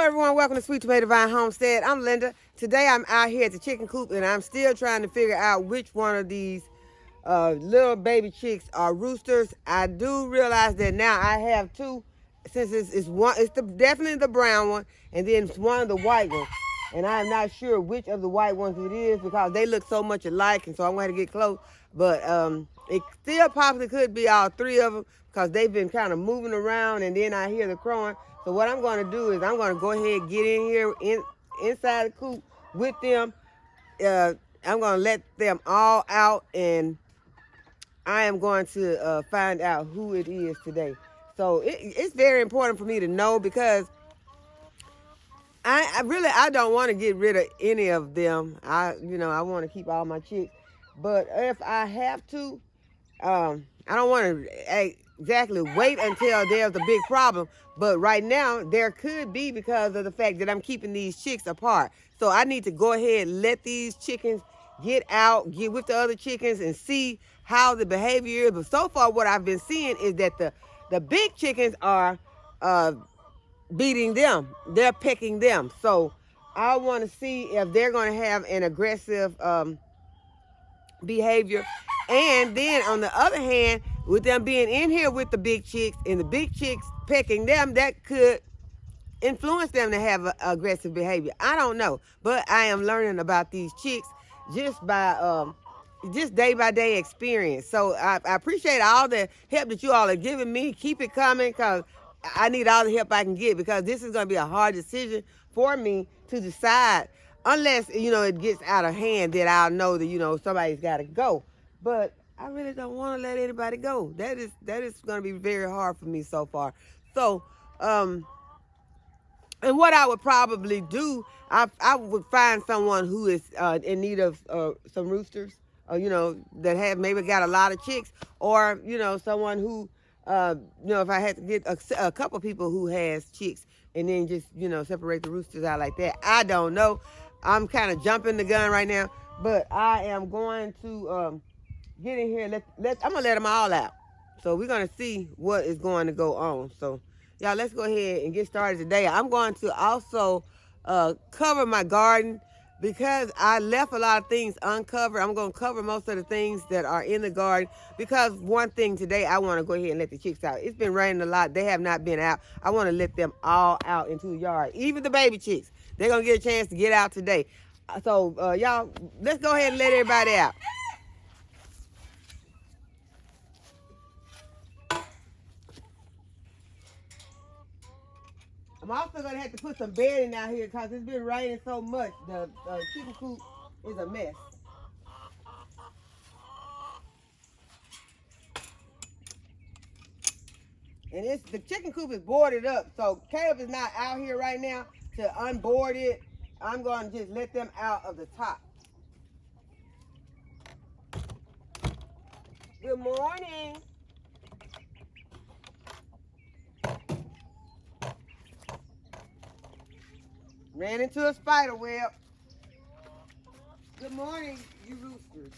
everyone, welcome to Sweet Tomato Vine Homestead. I'm Linda. Today I'm out here at the chicken coop and I'm still trying to figure out which one of these little baby chicks are roosters. I do realize that now I have two, since it's definitely the brown one and then it's one of the white ones. And I'm not sure which of the white ones it is because they look so much alike, and so I'm going to get close. But it still possibly could be all three of them because they've been kind of moving around and then I hear the crowing. So what I'm going to do is I'm going to go ahead and get in here inside the coop with them. I'm going to let them all out and I am going to find out who it is today. So it's very important for me to know because I don't want to get rid of any of them. I want to keep all my chicks. But if I have to, I don't want to exactly wait until there's a big problem. But right now, there could be because of the fact that I'm keeping these chicks apart. So I need to go ahead and let these chickens get out, get with the other chickens and see how the behavior is. But so far, what I've been seeing is that the big chickens are beating them. They're picking them. So I want to see if they're going to have an aggressive behavior. And then on the other hand, with them being in here with the big chicks and the big chicks pecking them, that could influence them to have aggressive behavior. I don't know, but I am learning about these chicks just by just day by day experience. So I appreciate all the help that you all are giving me. Keep it coming because I need all the help I can get because this is going to be a hard decision for me to decide unless, it gets out of hand that I'll know that, somebody's got to go. But I really don't want to let anybody go. That is going to be very hard for me so far. So, and what I would probably do, I would find someone who is in need of some roosters, that have maybe got a lot of chicks, or, someone who, if I had to get a couple people who has chicks and then just, separate the roosters out like that. I don't know. I'm kind of jumping the gun right now, but I am going to get in here and I'm going to let them all out. So we're going to see what is going to go on. So, y'all, let's go ahead and get started today. I'm going to also cover my garden because I left a lot of things uncovered. I'm going to cover most of the things that are in the garden because one thing today, I want to go ahead and let the chicks out. It's been raining a lot. They have not been out. I want to let them all out into the yard, even the baby chicks. They're going to get a chance to get out today. So, y'all, let's go ahead and let everybody out. I'm also going to have to put some bedding out here because it's been raining so much. The chicken coop is a mess. And the chicken coop is boarded up. So Caleb is not out here right now to unboard it. I'm going to just let them out of the top. Good morning. Ran into a spider web. Good morning, you roosters.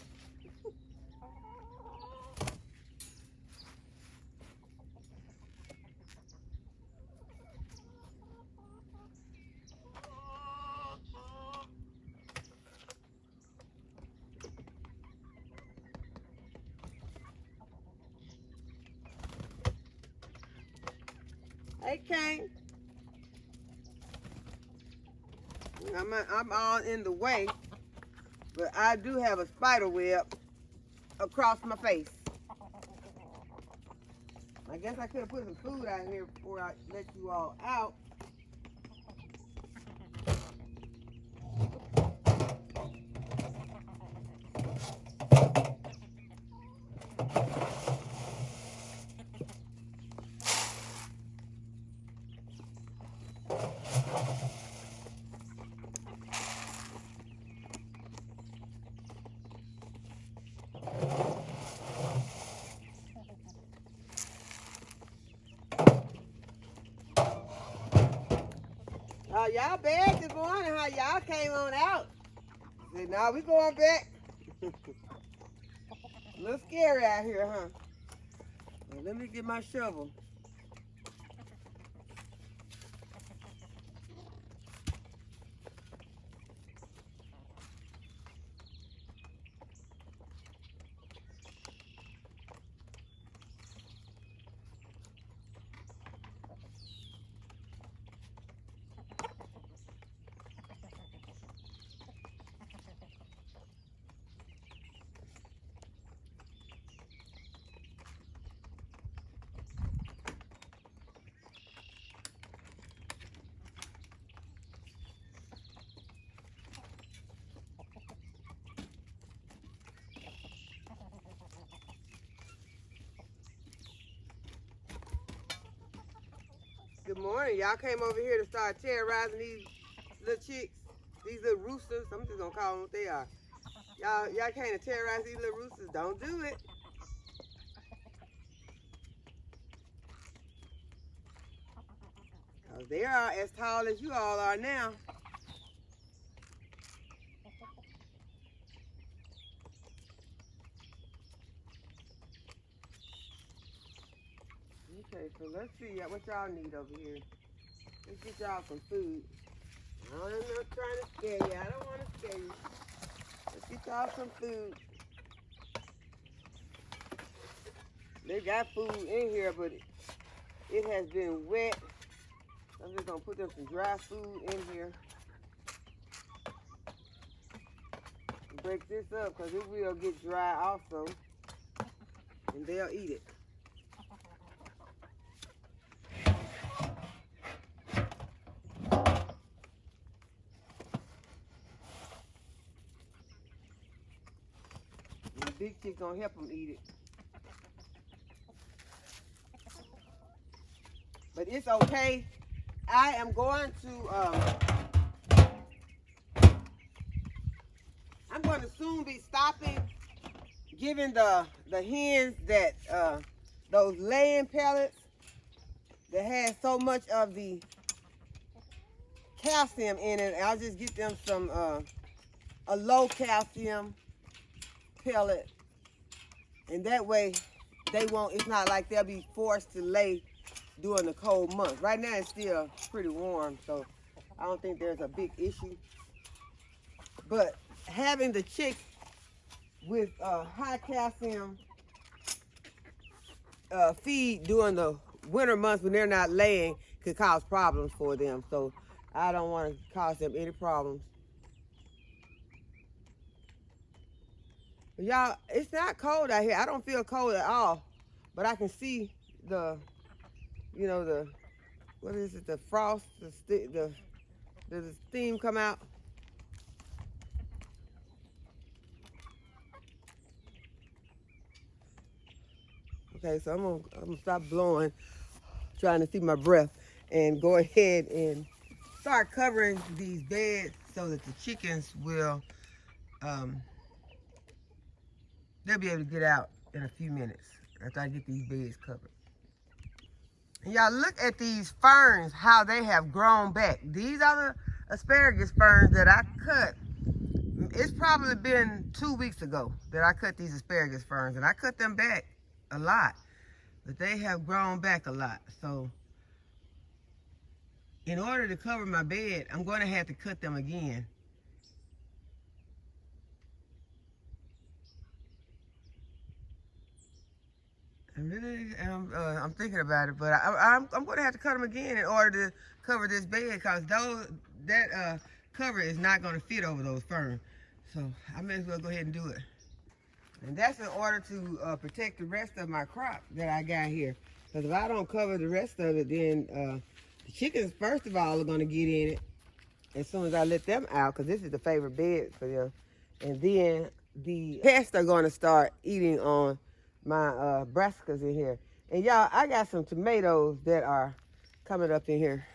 Hey, Kane. I'm all in the way, but I do have a spider web across my face. I guess I could have put some food out here before I let you all out. Y'all back this morning, how y'all came on out. Said, nah, we going back. A little scary out here, huh? Well, let me get my shovel. Good morning. Y'all came over here to start terrorizing these little chicks, these little roosters. I'm just gonna call them what they are. Y'all came to terrorize these little roosters. Don't do it. Cause they are as tall as you all are now. Okay, so let's see what y'all need over here. Let's get y'all some food. I'm not trying to scare you. I don't want to scare you. Let's get y'all some food. They got food in here, but it has been wet. I'm just gonna put them some dry food in here. Break this up because it will get dry also, and they'll eat it. And the big chick's gonna help them eat it. But it's okay. I am going to, I'm going to soon be stopping giving the hens that, those laying pellets that has so much of the calcium in it. I'll just get them some, a low calcium pellet. And that way they won't, it's not like they'll be forced to lay during the cold months. Right now it's still pretty warm, so I don't think there's a big issue. But having the chicks with high calcium feed during the winter months when they're not laying could cause problems for them. So I don't want to cause them any problems. But y'all, it's not cold out here. I don't feel cold at all, but I can see the, you know, the, what is it, the frost, the steam come out. Okay, so I'm gonna stop blowing, trying to see my breath, and go ahead and start covering these beds so that the chickens will, they'll be able to get out in a few minutes after I get these beds covered. And y'all look at these ferns, how they have grown back. These are the asparagus ferns that I cut. It's probably been 2 weeks ago that I cut these asparagus ferns, and I cut them back a lot, but they have grown back a lot. So in order to cover my bed, I'm going to have to cut them again. I'm thinking about it, but I'm going to have to cut them again in order to cover this bed, because that cover is not going to fit over those ferns. So I may as well go ahead and do it. And that's in order to protect the rest of my crop that I got here. Because if I don't cover the rest of it, then the chickens, first of all, are going to get in it as soon as I let them out, because this is the favorite bed for them. And then the pests are going to start eating on my brassicas in here. And y'all, I got some tomatoes that are coming up in here.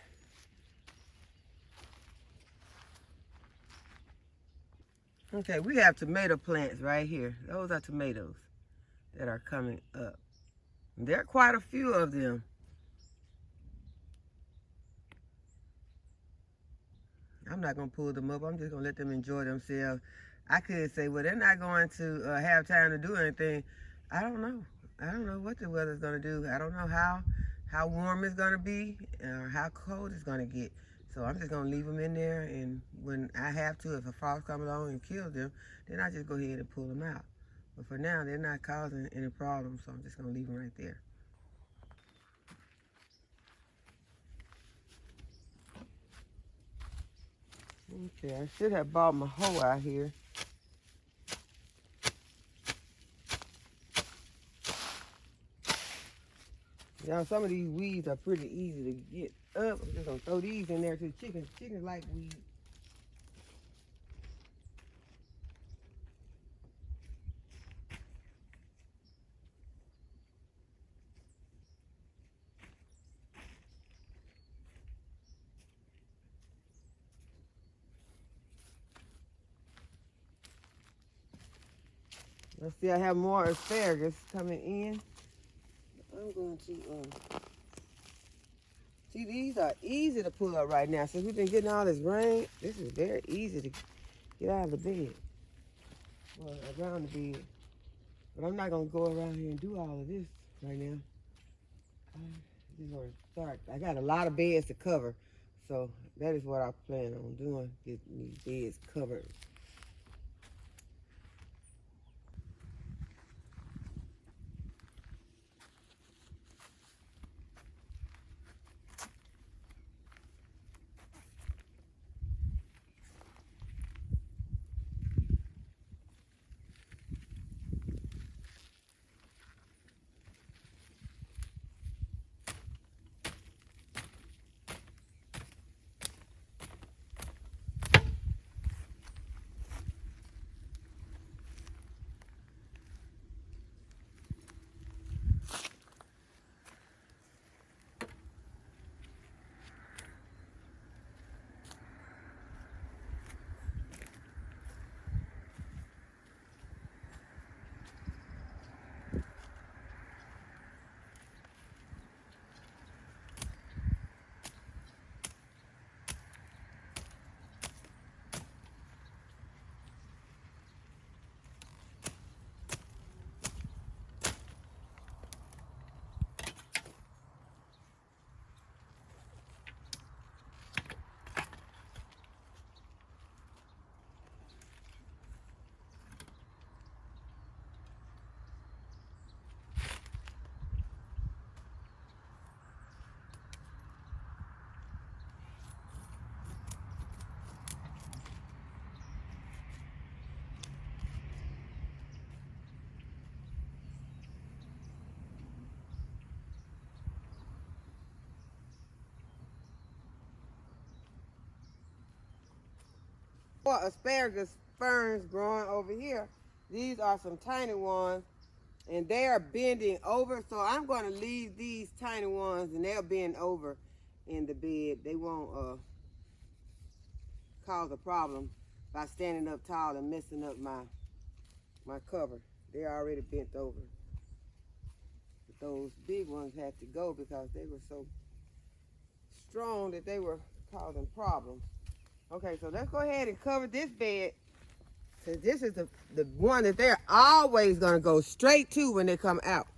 Okay, we have tomato plants right here. Those are tomatoes that are coming up. There are quite a few of them. I'm not going to pull them up. I'm just going to let them enjoy themselves. I could say, well, they're not going to have time to do anything. I don't know. I don't know what the weather's going to do. I don't know how warm it's going to be or how cold it's going to get. So I'm just going to leave them in there, and when I have to, if a frost comes along and kills them, then I just go ahead and pull them out. But for now, they're not causing any problems, so I'm just going to leave them right there. Okay, I should have bought my hoe out here. Y'all, some of these weeds are pretty easy to get up. I'm just gonna throw these in there to the chickens. Chickens like weeds. Let's see, I have more asparagus coming in. I'm going to, see, these are easy to pull up right now. Since we've been getting all this rain, this is very easy to get out of the bed. Well, around the bed. But I'm not going to go around here and do all of this right now. I'm just going to start. I got a lot of beds to cover. So that is what I plan on doing, getting these beds covered. More asparagus ferns growing over here. These are some tiny ones, and they are bending over. So I'm going to leave these tiny ones, and they'll bend over in the bed. They won't cause a problem by standing up tall and messing up my cover. They're already bent over. But those big ones had to go because they were so strong that they were causing problems. Okay, so let's go ahead and cover this bed. So this is the one that they're always going to go straight to when they come out.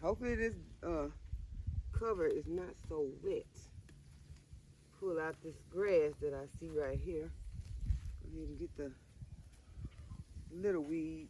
Hopefully this cover is not so wet. Pull out this grass that I see right here. Go ahead and get the little weeds.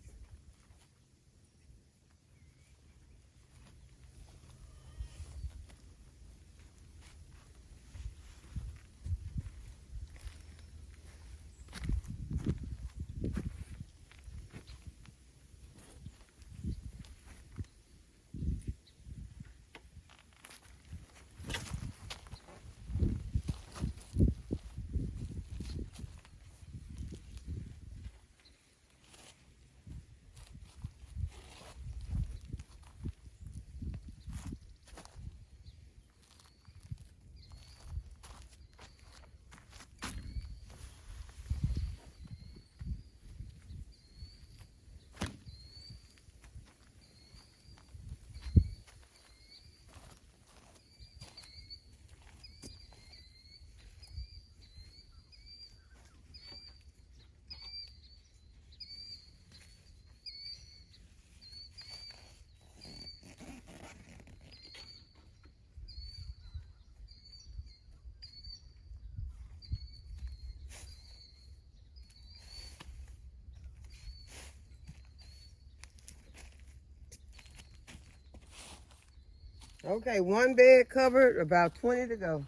Okay, one bed covered, about 20 to go.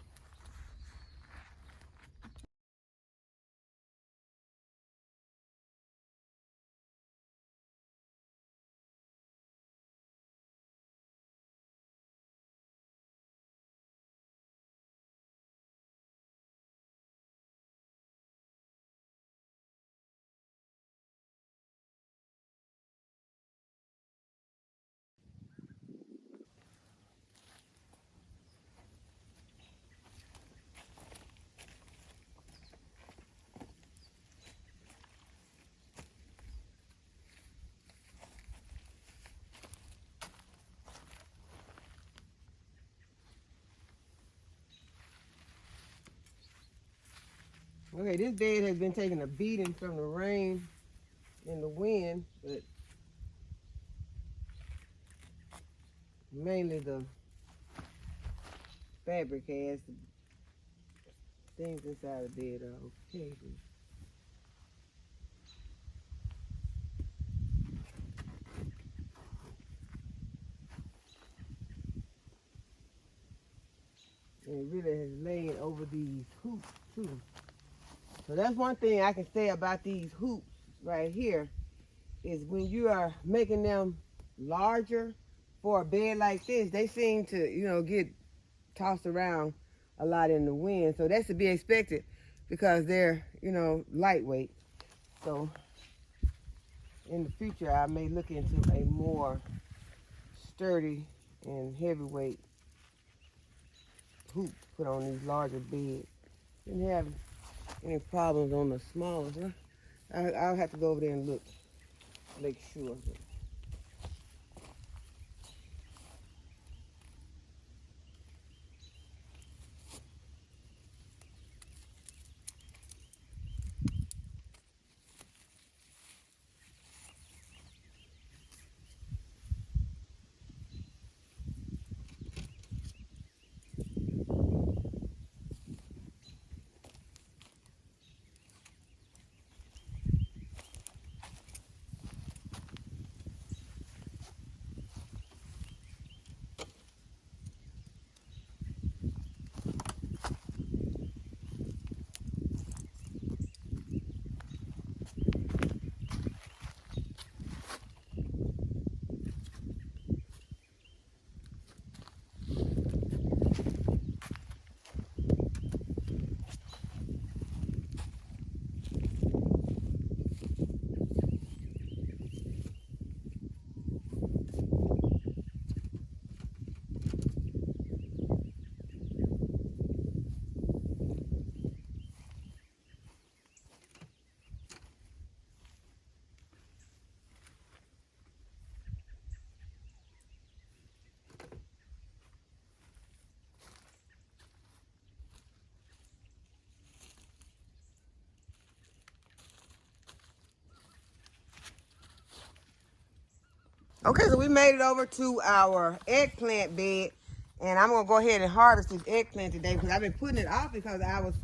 Okay, this bed has been taking a beating from the rain and the wind, but mainly the fabric has. The things inside the bed are okay. And it really has laid over these hoops too. So that's one thing I can say about these hoops right here is when you are making them larger for a bed like this, they seem to, you know, get tossed around a lot in the wind. So that's to be expected because they're, you know, lightweight. So in the future, I may look into a more sturdy and heavyweight hoop to put on these larger beds. Didn't have any problems on the smaller. I'll have to go over there and look, make sure. Okay, so we made it over to our eggplant bed, and I'm gonna go ahead and harvest this eggplant today because I've been putting it off because I was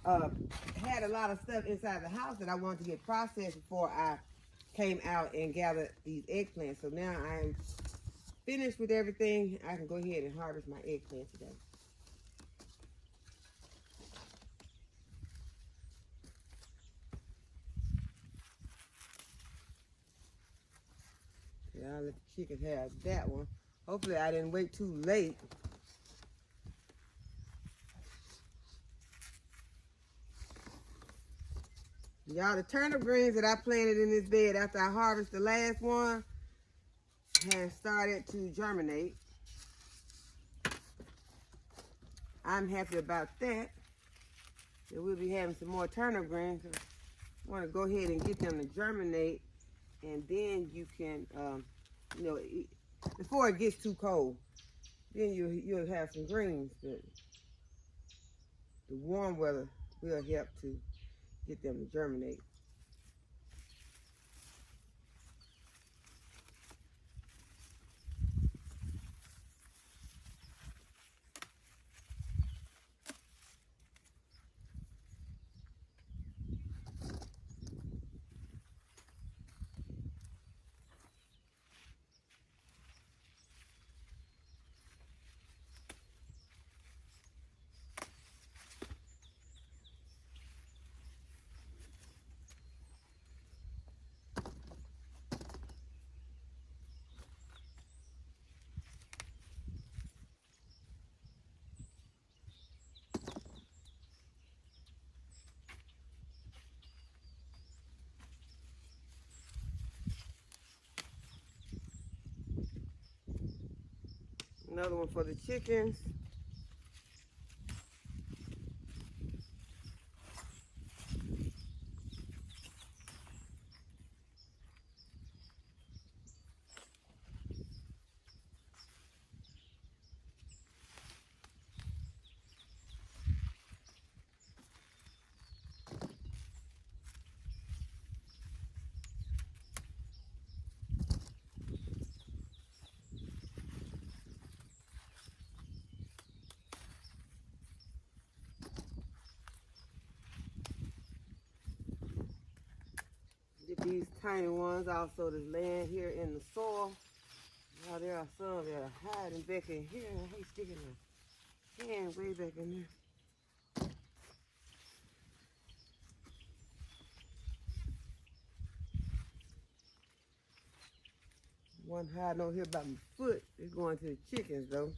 had a lot of stuff inside the house that I wanted to get processed before I came out and gathered these eggplants. So now I'm finished with everything. I can go ahead and harvest my eggplant today. Yeah, I'll let the chickens have that one. Hopefully I didn't wait too late. Y'all, the turnip greens that I planted in this bed after I harvested the last one has started to germinate. I'm happy about that. So we'll be having some more turnip greens. I want to go ahead and get them to germinate, and then you can, you know, before it gets too cold, then you'll have some greens. But the warm weather will help to get them to germinate. Another one for the chickens. These tiny ones also that's laying here in the soil. Now there are some that are hiding back in here. I hate sticking my hand way back in there. One hiding over here by my foot. It's going to the chickens though.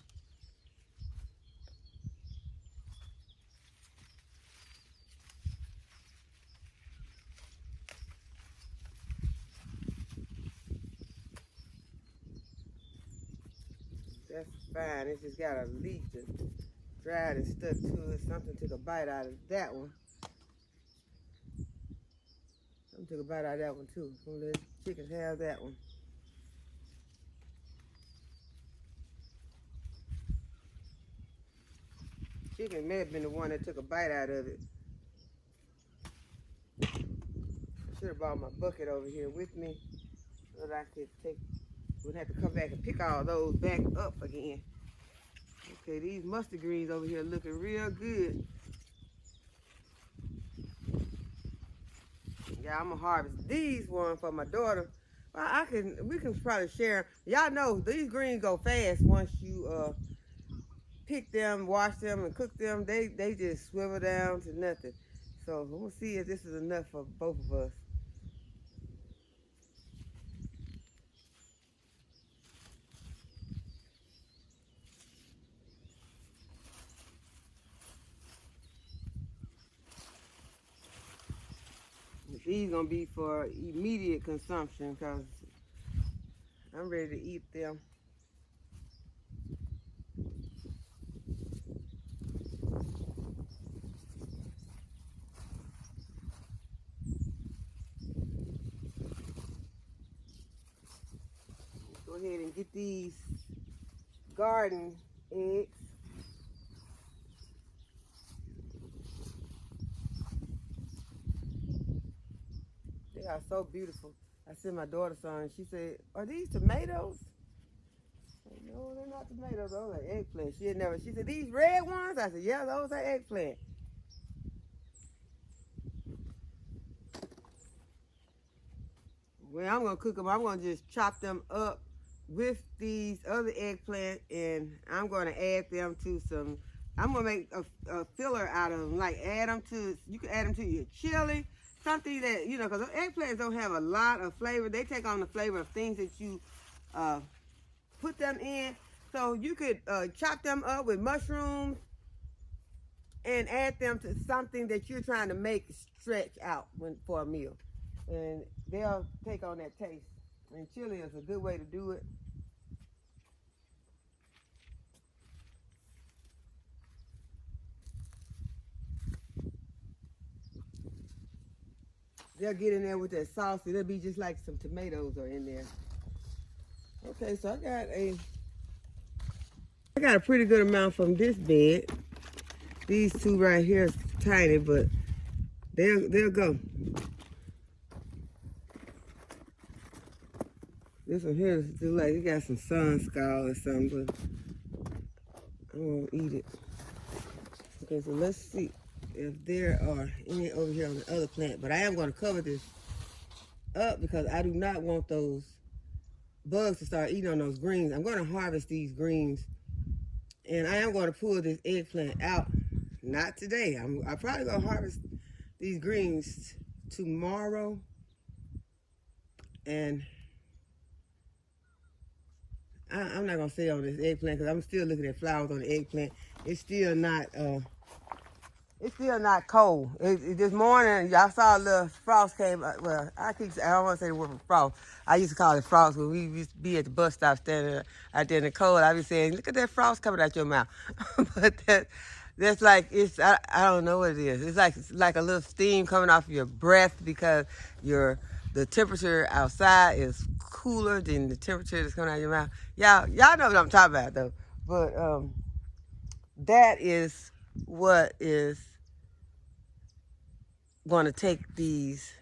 That's fine. It's just got a leaf that's dried and stuck to it. Something took a bite out of that one. Something took a bite out of that one too. I'm gonna let chickens have that one. Chicken may have been the one that took a bite out of it. I should have brought my bucket over here with me so that I could wouldn't have to come back and pick all those back up again. Okay, these mustard greens over here looking real good. Yeah, I'm gonna harvest these ones for my daughter. Well, we can probably share. Y'all know these greens go fast once you pick them, wash them, and cook them. They just swivel down to nothing. So we'll see if this is enough for both of us. These gonna be for immediate consumption because I'm ready to eat them. Go ahead and get these garden eggs. They are so beautiful. I sent my daughter some and she said, "Are these tomatoes?" I said, "No, they're not tomatoes, those are eggplants." She said, "These red ones?" I said, "Yeah, those are eggplant." Well, I'm gonna cook them. I'm gonna just chop them up with these other eggplant and I'm gonna add them to some, I'm gonna make a filler out of them. Like you can add them to your chili. Something that, you know, because eggplants don't have a lot of flavor. They take on the flavor of things that you put them in. So you could chop them up with mushrooms and add them to something that you're trying to make stretch out for a meal. And they'll take on that taste. And chili is a good way to do it. They'll get in there with that sauce. It'll be just like some tomatoes are in there. Okay, so I got a pretty good amount from this bed. These two right here is tiny, but they'll go. This one here is just like it got some sun scald or something, but I won't eat it. Okay, so let's see if there are any over here on the other plant. But I am going to cover this up because I do not want those bugs to start eating on those greens. I'm going to harvest these greens and I am going to pull this eggplant out. Not today. I'm probably going to harvest these greens tomorrow. And I'm not going to stay on this eggplant because I'm still looking at flowers on the eggplant. It's still not cold. This morning, y'all saw a little frost came. Well, I don't want to say the word frost. I used to call it frost when we used to be at the bus stop standing out there in the cold. I be saying, "Look at that frost coming out your mouth." But that's like I don't know what it is. It's like a little steam coming off your breath because the temperature outside is cooler than the temperature that's coming out of your mouth. Y'all know what I'm talking about though. But that is what is going to take these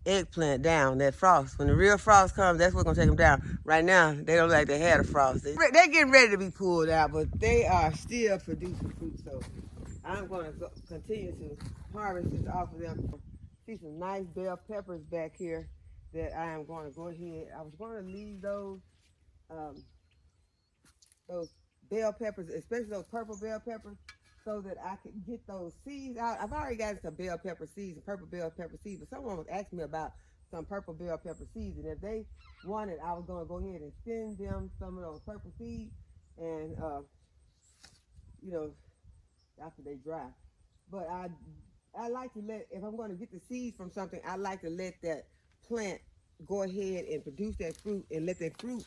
eggplant down, that frost. When the real frost comes, that's what's going to take them down. Right now, they don't like they had a frost. They're getting ready to be pulled out, but they are still producing fruit. So I'm going to continue to harvest this off of them See some nice bell peppers back here that I am going to go ahead. I was going to leave um, those bell peppers, especially those purple bell peppers, so that I could get those seeds out. I've already got some bell pepper seeds and purple bell pepper seeds, but someone was asking me about some purple bell pepper seeds, and if they wanted, I was going to go ahead and send them some of those purple seeds, and you know, after they dry. But I like to let, if I'm going to get the seeds from something, I like to let that plant go ahead and produce that fruit and let that fruit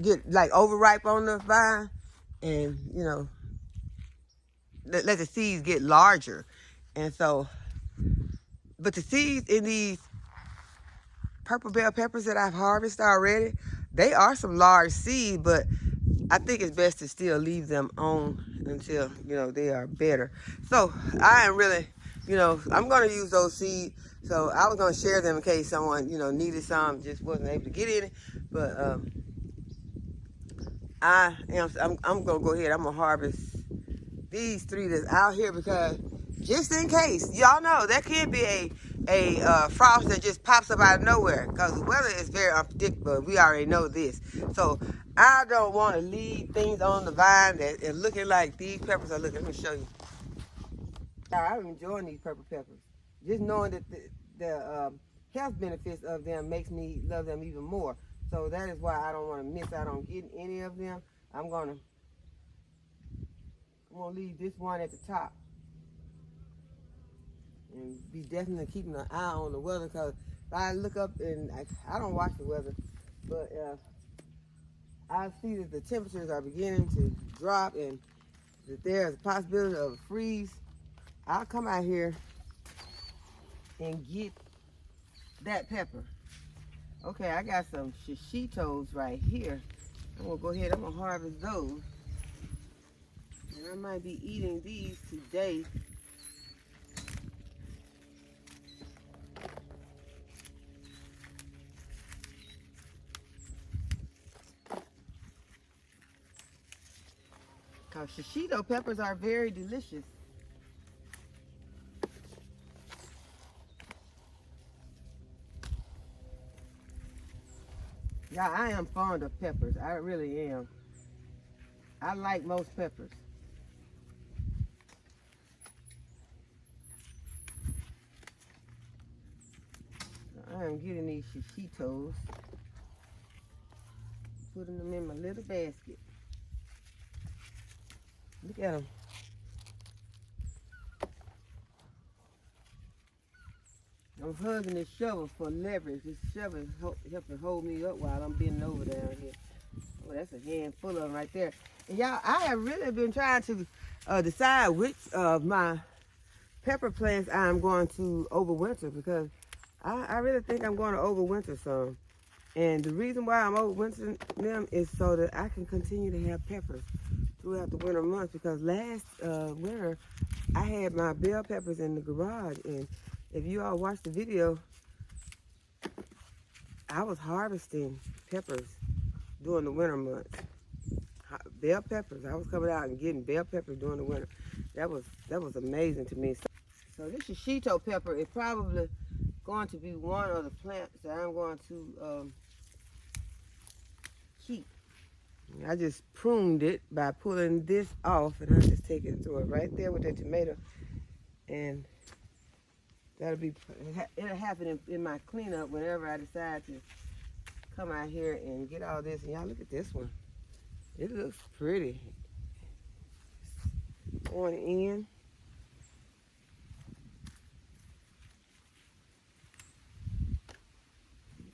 get like overripe on the vine, and you know, let the seeds get larger. And so, but the seeds in these purple bell peppers that I've harvested already, they are some large seeds, but I think it's best to still leave them on until, you know, they are better. So I am really, you know, I'm going to use those seeds. So I was going to share them in case someone, you know, needed some, just wasn't able to get any. But I'm going to go ahead. I'm going to harvest these 3 that's out here, because just in case, y'all know that could be a frost that just pops up out of nowhere, because the weather is very unpredictable. We already know this. So I don't want to leave things on the vine that is looking like these peppers are looking. Let me show you. I'm enjoying these purple peppers. Just knowing that the health benefits of them makes me love them even more. So that is why I don't want to miss out on getting any of them. I'm gonna leave this one at the top, and be definitely keeping an eye on the weather, because if I look up, and I don't watch the weather, but I see that the temperatures are beginning to drop and that there's a possibility of a freeze, I'll come out here and get that pepper. Okay, I got some shishitos right here. I'm gonna go ahead, I'm gonna harvest those. And I might be eating these today. Because shishito peppers are very delicious. Yeah, I am fond of peppers. I really am. I like most peppers. I am getting these shishitos, putting them in my little basket. Look at them. I'm hugging this shovel for leverage. This shovel is helping hold me up while I'm bending over down here. Oh, that's a handful of them right there. And y'all, I have really been trying to decide which of my pepper plants I'm going to overwinter, because I really think I'm going to overwinter some. And the reason why I'm overwintering them is so that I can continue to have peppers throughout the winter months, because last winter I had my bell peppers in the garage, and if you all watched the video, I was harvesting peppers during the winter months. Bell peppers. I was coming out and getting bell peppers during the winter. That was amazing to me. So this shishito pepper is probably going to be one of the plants that I'm going to keep. I just pruned it by pulling this off, and I just take it through it right there with that tomato, and it'll happen in my cleanup whenever I decide to come out here and get all this. And y'all look at this one. It looks pretty. Going in.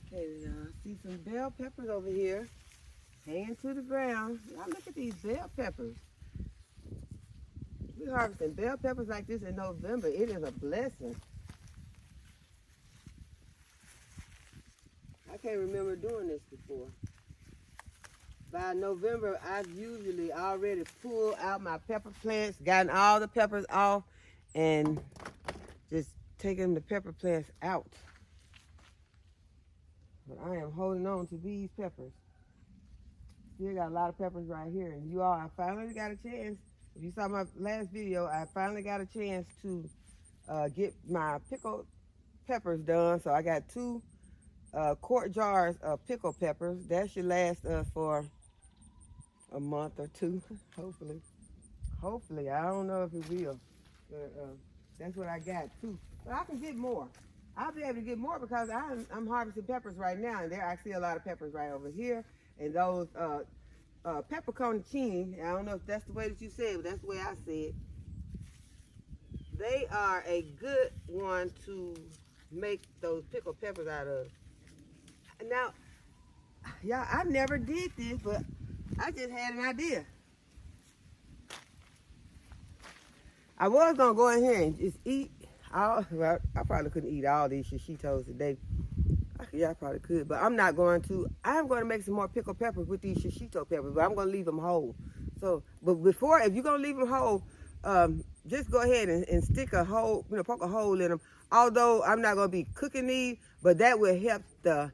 Okay, y'all see some bell peppers over here hanging to the ground. Y'all look at these bell peppers. We're harvesting bell peppers like this in November. It is a blessing. I can't remember doing this before. By November, I've usually already pulled out my pepper plants, gotten all the peppers off, and just taking the pepper plants out. But I am holding on to these peppers. Still got a lot of peppers right here. And you all, I finally got a chance If you saw my last video, I finally got a chance to get my pickled peppers done. So I got 2 quart jars of pickled peppers. That should last us for a month or 2, hopefully. Hopefully, I don't know if it will, but that's what I got too. But I can get more. I'll be able to get more because I'm harvesting peppers right now, and there I see a lot of peppers right over here. And those peppercornini, I don't know if that's the way that you say it, but that's the way I say it. They are a good one to make those pickled peppers out of. Now, y'all, I never did this, but I just had an idea. I was gonna go in here and just eat all. Well, I probably couldn't eat all these shishitos today. Yeah, I probably could, but I'm not going to. I'm going to make some more pickled peppers with these shishito peppers, but I'm going to leave them whole. So, but before, if you're going to leave them whole, just go ahead and stick a hole, poke a hole in them. Although I'm not going to be cooking these, but that will help the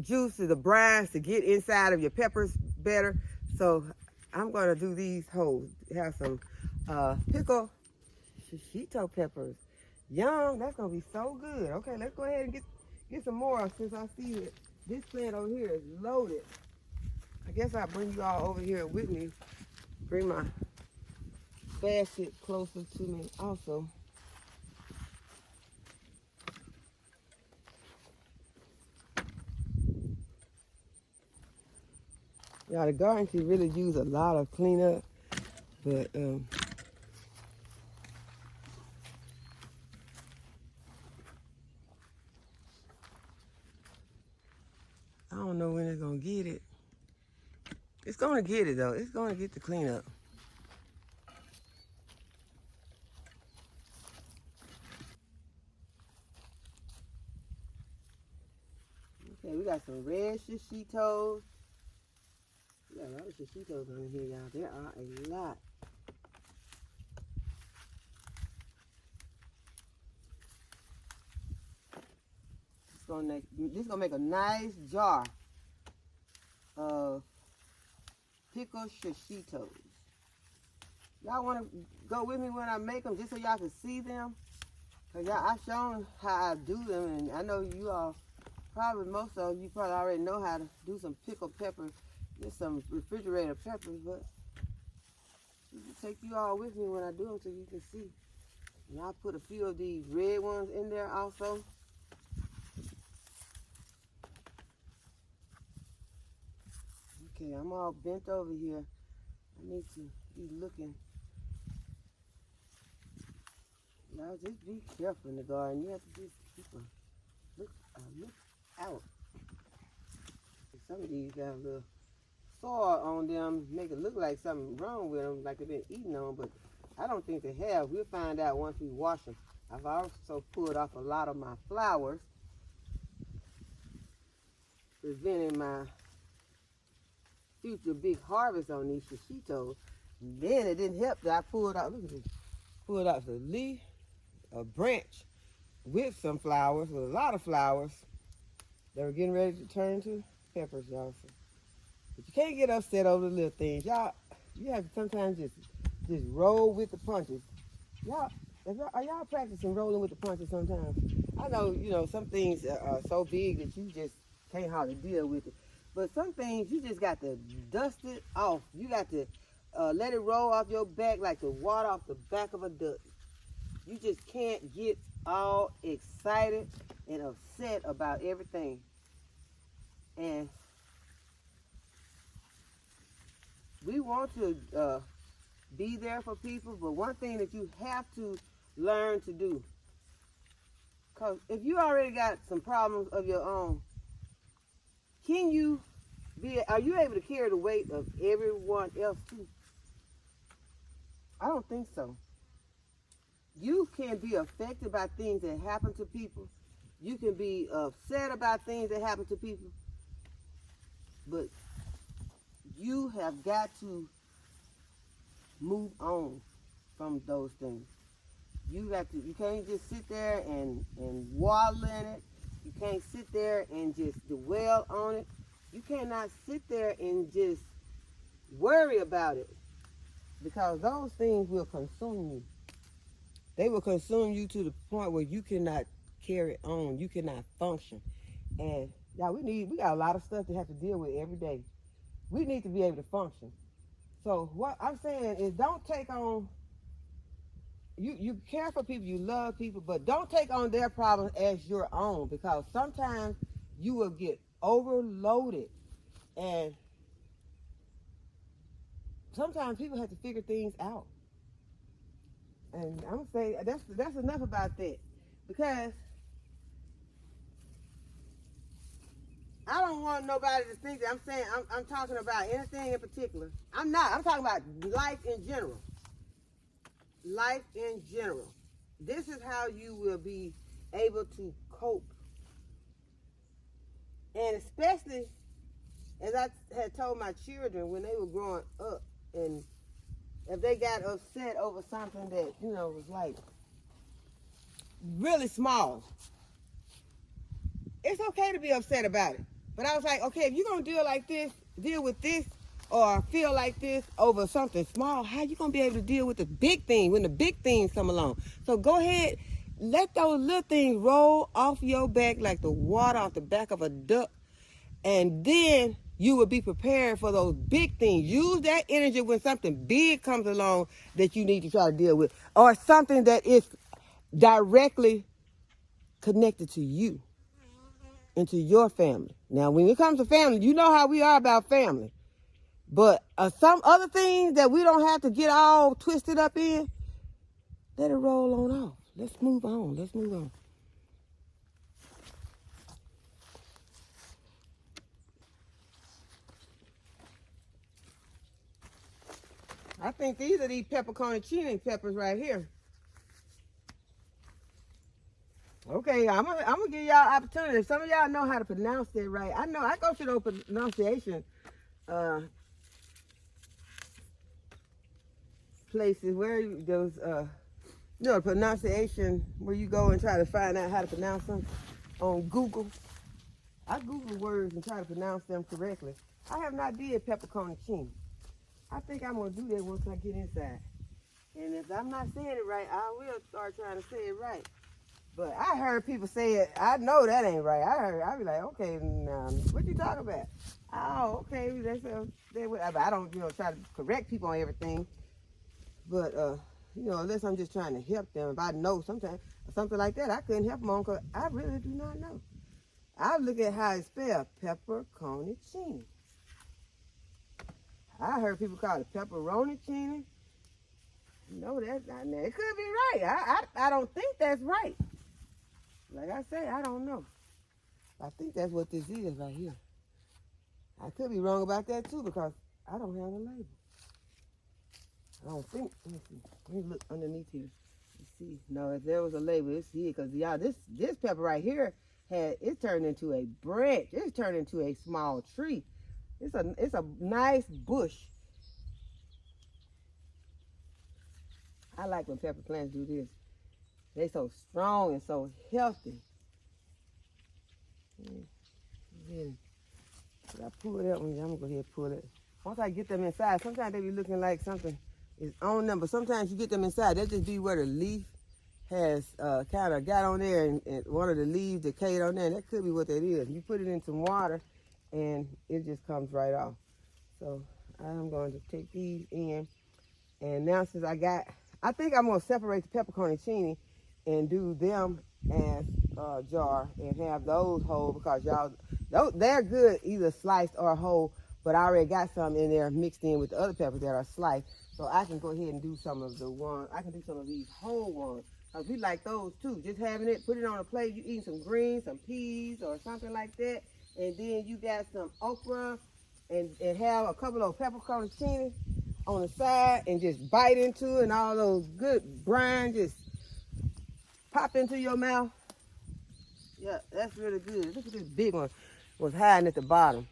juice of the brines to get inside of your peppers better. So I'm going to do these whole. Have some pickled shishito peppers. Yum, that's going to be so good. Okay, let's go ahead and get some more since I see that this plant over here is loaded. I guess I'll bring you all over here with me. Bring my basket closer to me also. Yeah, the garden can really use a lot of cleanup, but I don't know when it's gonna get it. It's gonna get it though. It's gonna get the cleanup. Okay, we got some red shishitos. We got a lot of shishitos on here, y'all. There are a lot. This is gonna make a nice jar of pickled shishitos. Y'all wanna go with me when I make them just so y'all can see them? Cause y'all, I've shown how I do them, and I know you all, most of you probably already know how to do some pickled peppers, just some refrigerated peppers, but I'll take you all with me when I do them so you can see. And I'll put a few of these red ones in there also. Okay, I'm all bent over here. I need to be looking. Now just be careful in the garden. You have to just keep a look out. Some of these got a little soil on them, make it look like something wrong with them, like they've been eaten on, but I don't think they have. We'll find out once we wash them. I've also pulled off a lot of my flowers, preventing my future big harvest on these shishitos. And then it didn't help that I pulled out, look at this, pulled out the leaf, a branch with some flowers, with a lot of flowers that were getting ready to turn to peppers, y'all. But you can't get upset over the little things. Y'all, you have to sometimes just roll with the punches. Y'all, are y'all practicing rolling with the punches sometimes? I know, some things are so big that you just can't hardly deal with it. But some things you just got to dust it off. You got to let it roll off your back like the water off the back of a duck. You just can't get all excited and upset about everything. And we want to be there for people, but one thing that you have to learn to do, because if you already got some problems of your own, are you able to carry the weight of everyone else too? I don't think so. You can be affected by things that happen to people. You can be upset about things that happen to people. But you have got to move on from those things. You can't just sit there and waddle in it. You can't sit there and just dwell on it. You cannot sit there and just worry about it. because those things will consume you. They will consume you to the point where you cannot carry on. You cannot function. And y'all, we got a lot of stuff to have to deal with every day. We need to be able to function. So what I'm saying is, don't take on. You care for people, you love people, but don't take on their problems as your own, because sometimes you will get overloaded, and sometimes people have to figure things out. And I'm gonna say that's enough about that, because I don't want nobody to think that I'm saying I'm talking about anything in particular. I'm not. I'm talking about life in general. Life in general. This is how you will be able to cope. And especially, as I had told my children when they were growing up, and if they got upset over something that, was like really small, it's okay to be upset about it. But I was like, okay, if you're going to deal with this, or feel like this over something small, how you going to be able to deal with the big thing when the big things come along? So go ahead, let those little things roll off your back like the water off the back of a duck, and then you will be prepared for those big things. Use that energy when something big comes along that you need to try to deal with, or something that is directly connected to you and to your family. Now, when it comes to family, you know how we are about family. But some other things that we don't have to get all twisted up in, let it roll on off. Let's move on. Let's move on. I think these are these peppercorn peppers right here. Okay, I'm gonna give y'all opportunity. If some of y'all know how to pronounce that right, I know I go through those pronunciation places where those pronunciation where you go and try to find out how to pronounce them on Google. I Google words and try to pronounce them correctly. I have not did peppercorn. I think I'm gonna do that once I get inside. And if I'm not saying it right, I will start trying to say it right. But I heard people say it. I know that ain't right. I be like, okay, what you talking about? Oh, okay, I don't, try to correct people on everything. But, unless I'm just trying to help them. If I know something like that, I couldn't help them on, because I really do not know. I look at how it's spelled, peppercorn. I heard people call it pepperoni. No, that's not there. It could be right. I don't think that's right. Like I say, I don't know. I think that's what this is right here. I could be wrong about that too, because I don't have a label. I don't think. Let me see. Let me look underneath here. Let's see. No, if there was a label, it's here. Because y'all, this pepper right here it turned into a branch. It's turned into a small tree. It's a nice bush. I like when pepper plants do this. They so strong and so healthy. I pull it up. I'm gonna go ahead and pull it. Once I get them inside, sometimes they be looking like something is on them, but sometimes you get them inside, that just be where the leaf has kind of got on there, and one of the leaves decayed on there, and that could be what that is. You put it in some water, and it just comes right off. So I'm going to take these in, and now since I think I'm gonna separate the peppercorn and do them as a jar and have those whole, because they're good either sliced or whole, but I already got some in there mixed in with the other peppers that are sliced, so I can go ahead and do some of these whole ones, because we like those too. Just having it, put it on a plate, you eating some greens, some peas or something like that, and then you got some okra and have a couple of peppercorn on the side and just bite into it, and all those good brine just pop into your mouth. Yeah, that's really good. Look at this big one, was hiding at the bottom.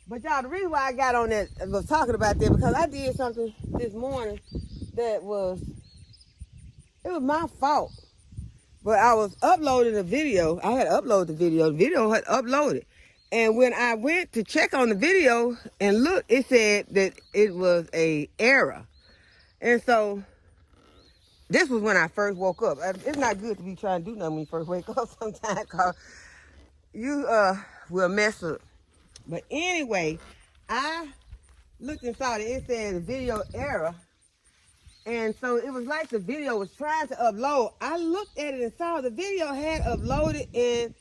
But y'all, the reason why I got on that, was talking about that, because I did something this morning that it was my fault. But I was uploading a video. I had uploaded the video. The video had uploaded. And when I went to check on the video and look, it said that it was a error. And so this was when I first woke up. It's not good to be trying to do nothing when you first wake up sometimes, because you will mess up. But anyway, I looked and saw that it said video error. And so it was like the video was trying to upload. I looked at it and saw the video had uploaded, and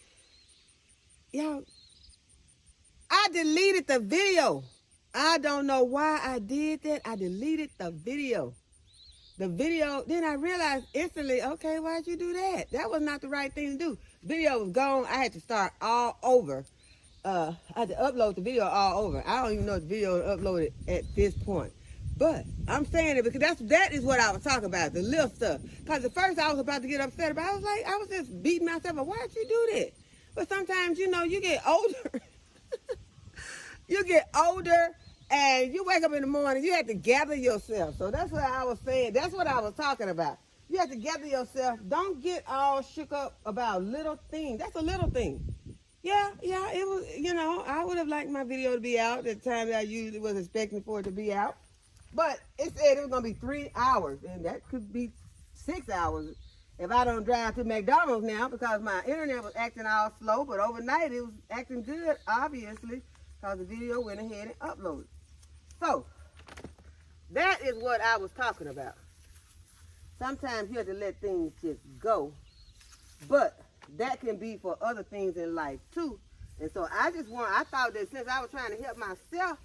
y'all, I deleted the video. I don't know why I did that. I deleted the video. Then I realized instantly, okay, why'd you do that? That was not the right thing to do. Video was gone. I had to start all over. I had to upload the video all over. I don't even know if the video was uploaded at this point. But I'm saying it because that is what I was talking about, the little stuff. Because at first I was about to get upset about it. I was just beating myself up. Why'd you do that? But sometimes, you get older. You get older and you wake up in the morning, you have to gather yourself. So that's what I was saying. That's what I was talking about. You have to gather yourself. Don't get all shook up about little things. That's a little thing. Yeah, it was, I would have liked my video to be out at the time that I usually was expecting for it to be out. But it said it was going to be 3 hours, and that could be 6 hours if I don't drive to McDonald's now, because my internet was acting all slow. But overnight it was acting good, obviously, because the video went ahead and uploaded. So that is what I was talking about. Sometimes you have to let things just go, but that can be for other things in life too. And so I thought that since I was trying to help myself,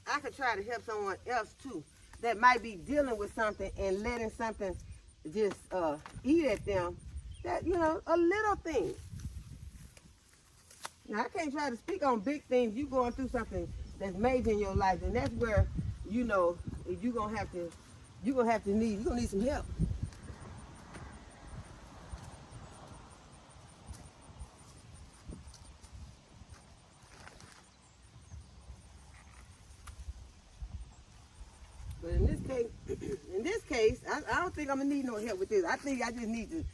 I could try to help someone else too that might be dealing with something and letting something just eat at them. That, a little thing. Now, I can't try to speak on big things. You going through something that's major in your life, and that's where, you're gonna need some help. But in this case, I don't think I'm gonna need no help with this. I think I just need to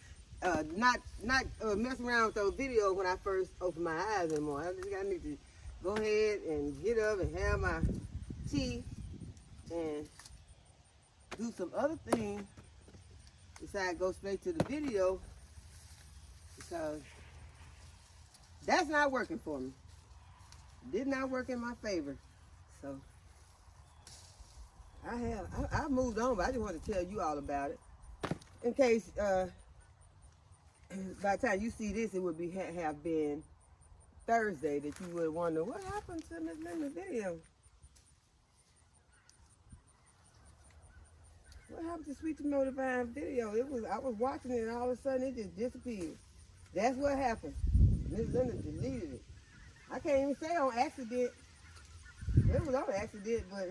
not mess around with those videos when I first open my eyes anymore. I need to go ahead and get up and have my tea and do some other things besides go straight to the video, because that's not working for me. Did not work in my favor. So I moved on, but I just want to tell you all about it. In case by the time you see this, it would have been Thursday, that you would wonder what happened to Miss Linda's video. What happened to Sweet Tomato Divine video? I was watching it and all of a sudden it just disappeared. That's what happened. Miss Linda deleted it. I can't even say on accident. It was on accident, but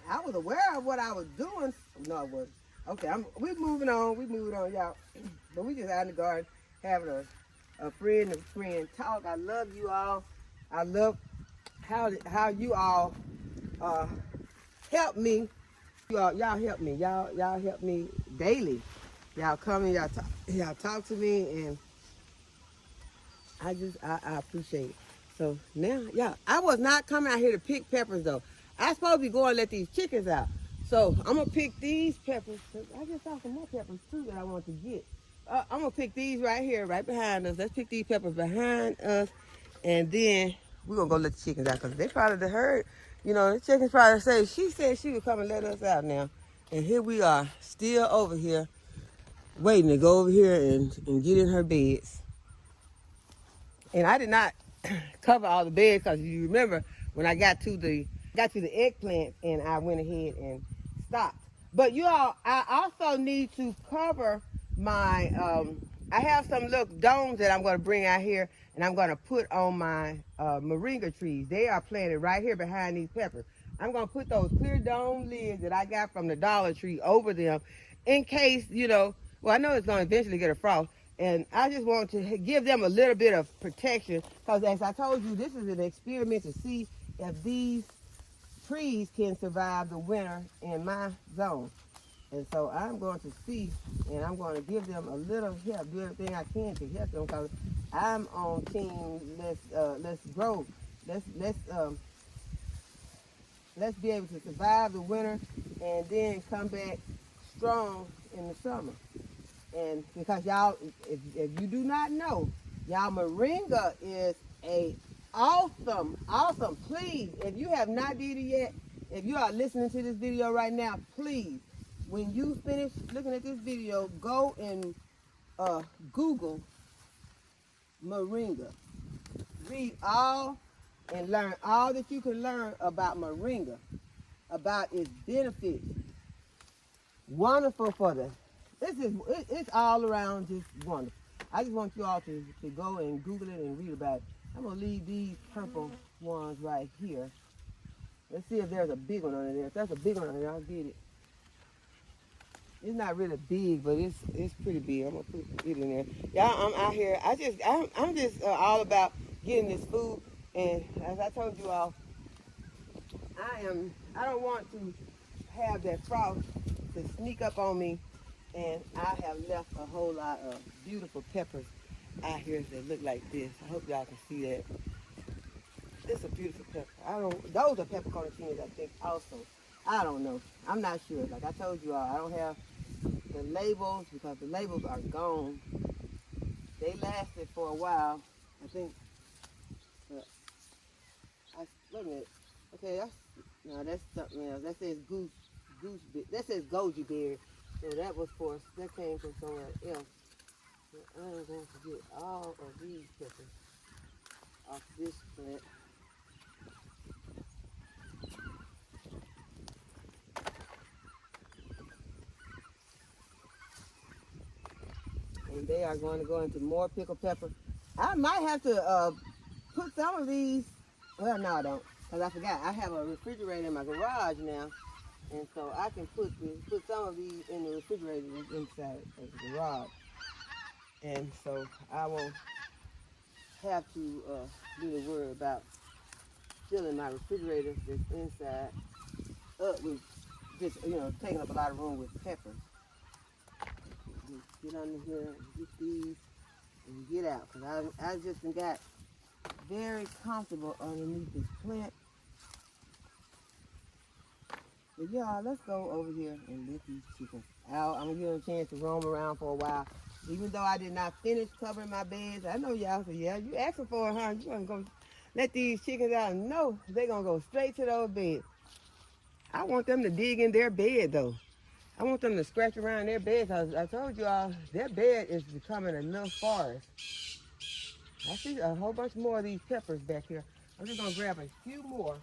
I was aware of what I was doing. No, it wasn't. Okay, we're moving on, y'all. But we just out in the garden having a friend talk. I love you all. I love how you all help me. Y'all help me. Y'all help me daily. Y'all come and y'all talk to me, and I appreciate it. So now, I was not coming out here to pick peppers though. I supposed to be going to let these chickens out. So I'm gonna pick these peppers. I just saw some more peppers too that I want to get. I'm gonna pick these right here, right behind us. Let's pick these peppers behind us, and then we're gonna go let the chickens out, because they probably heard. The chickens probably say, she said she would come and let us out now. And here we are, still over here, waiting to go over here and get in her beds. And I did not cover all the beds, because you remember when I got to the eggplant, and I went ahead and stopped. But you all, I also need to cover my, I have some little domes that I'm going to bring out here, and I'm going to put on my moringa trees. They are planted right here behind these peppers. I'm going to put those clear dome lids that I got from the Dollar Tree over them in case, well, I know it's going to eventually get a frost. And I just want to give them a little bit of protection, because as I told you, this is an experiment to see if these trees can survive the winter in my zone. And so I'm going to see, and I'm going to give them a little help, do everything I can to help them, because I'm on team Let's Grow. let's be able to survive the winter and then come back strong in the summer. And because y'all, if you do not know, y'all, moringa is a awesome. Please, if you have not did it yet, if you are listening to this video right now, please, when you finish looking at this video, go and Google moringa. Read all and learn all that you can learn about moringa, about its benefits. Wonderful for the, it's all around just wonderful. I just want you all to go and Google it and read about it. I'm gonna leave these purple ones right here. Let's see if there's a big one under there. If there's a big one under there, I'll get it. It's not really big, but it's pretty big. I'm gonna put it in there. Y'all, I'm out here. I'm just all about getting this food. And as I told you all, I don't want to have that frost to sneak up on me. And I have left a whole lot of beautiful peppers out here that look like this. I hope y'all can see that. It's a beautiful pepper. Those are peppercorns, I think, also. I don't know. I'm not sure. Like I told you all, I don't have the labels because the labels are gone. They lasted for a while. I think. Wait a minute. Okay, that's something else. That says that says goji berry. So that came from somewhere else. So I ain't going to forget all of these peppers off this plant. And they are going to go into more pickled pepper. I might have to put some of these. Well, no, I don't, because I forgot. I have a refrigerator in my garage now, and so I can put some of these in the refrigerator inside of the garage, and so I won't have to really worry about filling my refrigerator that's inside up with just taking up a lot of room with peppers. Just get under here, get these, and get out, because I just got very comfortable underneath this plant. But y'all, let's go over here and let these chickens out. I'm gonna give them a chance to roam around for a while. Even though I did not finish covering my beds, I know y'all say, yeah, you asking for it, huh? You gonna go let these chickens out? No, they're gonna go straight to those beds. I want them to dig in their bed though. I want them to scratch around their beds. I told you all, their bed is becoming a little forest. I see a whole bunch more of these peppers back here. I'm just gonna grab a few more.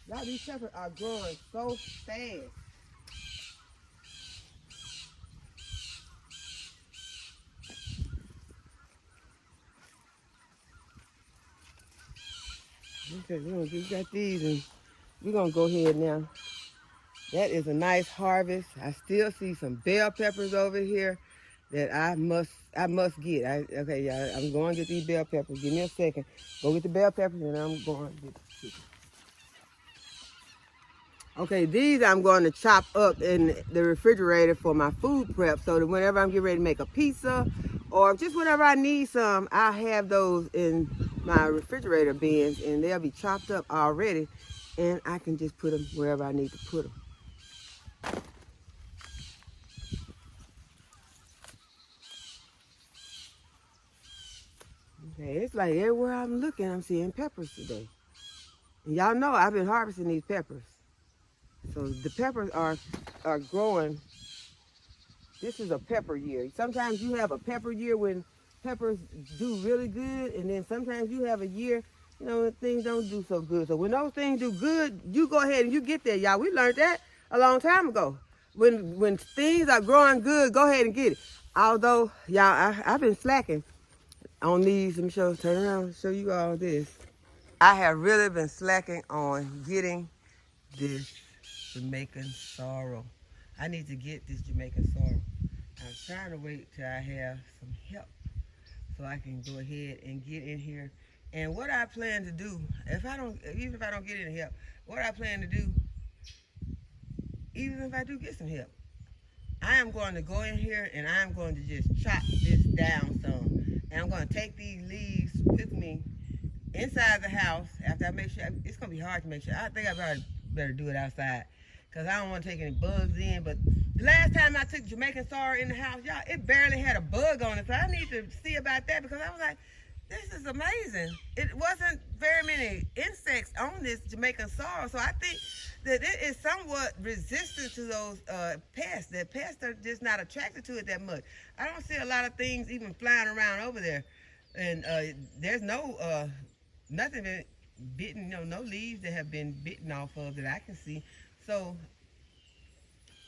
Y'all, these peppers are growing so fast. Okay, we got these, and we're gonna go ahead now. That is a nice harvest. I still see some bell peppers over here that I must get. Okay, y'all, I'm going to get these bell peppers. Give me a second. Go get the bell peppers, and I'm going to get the chicken. Okay, these I'm going to chop up in the refrigerator for my food prep, so that whenever I'm getting ready to make a pizza or just whenever I need some, I have those in my refrigerator bins, and they'll be chopped up already, and I can just put them wherever I need to put them. Okay, it's like everywhere I'm looking, I'm seeing peppers today. And y'all know I've been harvesting these peppers. So the peppers are growing. This is a pepper year. Sometimes you have a pepper year when peppers do really good, and then sometimes you have a year, things don't do so good. So when those things do good, you go ahead and you get there, y'all. We learned that a long time ago. When things are growing good, go ahead and get it. Although, y'all, I've been slacking on these. Let me turn around and show you all this. I have really been slacking on getting this Jamaican sorrel. I need to get this Jamaican sorrel. I'm trying to wait till I have some help so I can go ahead and get in here. And what I plan to do, even if I don't get any help, what I plan to do, even if I do get some help, I am going to go in here and I'm going to just chop this down some. And I'm going to take these leaves with me inside the house after I make sure. It's gonna be hard to make sure. I think I better do it outside because I don't want to take any bugs in. But the last time I took Jamaican sorrel in the house, y'all, it barely had a bug on it. So I need to see about that because I was like, this is amazing. It wasn't very many insects on this Jamaican sorrel. So I think that it is somewhat resistant to those pests. The pests are just not attracted to it that much. I don't see a lot of things even flying around over there. And there's no, nothing been bitten, no leaves that have been bitten off of that I can see. So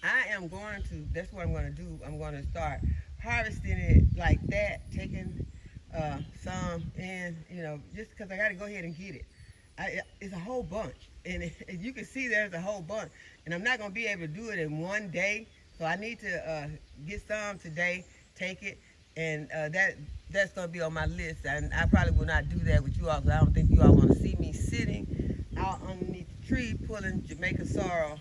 I am going to, that's what I'm going to do. I'm going to start harvesting it like that, taking some in, just because I got to go ahead and get it. It's a whole bunch. And you can see there's a whole bunch. And I'm not going to be able to do it in one day. So I need to get some today, take it, and that's going to be on my list. And I probably will not do that with you all because I don't think you all want to see me sitting out underneath the tree pulling Jamaican sorrel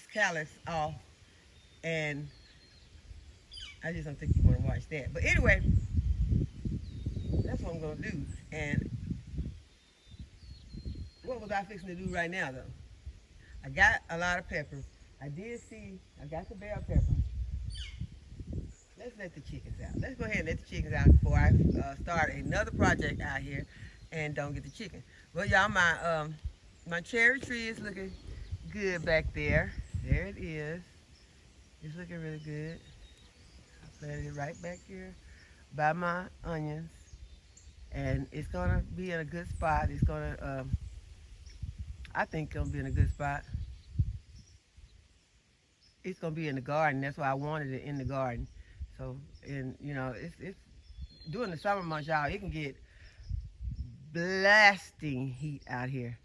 scallops off. And I just don't think you want to watch that. But anyway, that's what I'm going to do. And what was I fixing to do right now, though? I got a lot of peppers. I got the bell peppers. Let's let the chickens out. Let's go ahead and let the chickens out before I start another project out here and don't get the chicken. Well, y'all, my cherry tree is looking good back there. There it is. It's looking really good. I planted it right back here by my onions. And it's going to be in a good spot. It's going to, I think it's going to be in a good spot. It's going to be in the garden. That's why I wanted it in the garden. So, and it's during the summer months, y'all, it can get blasting heat out here.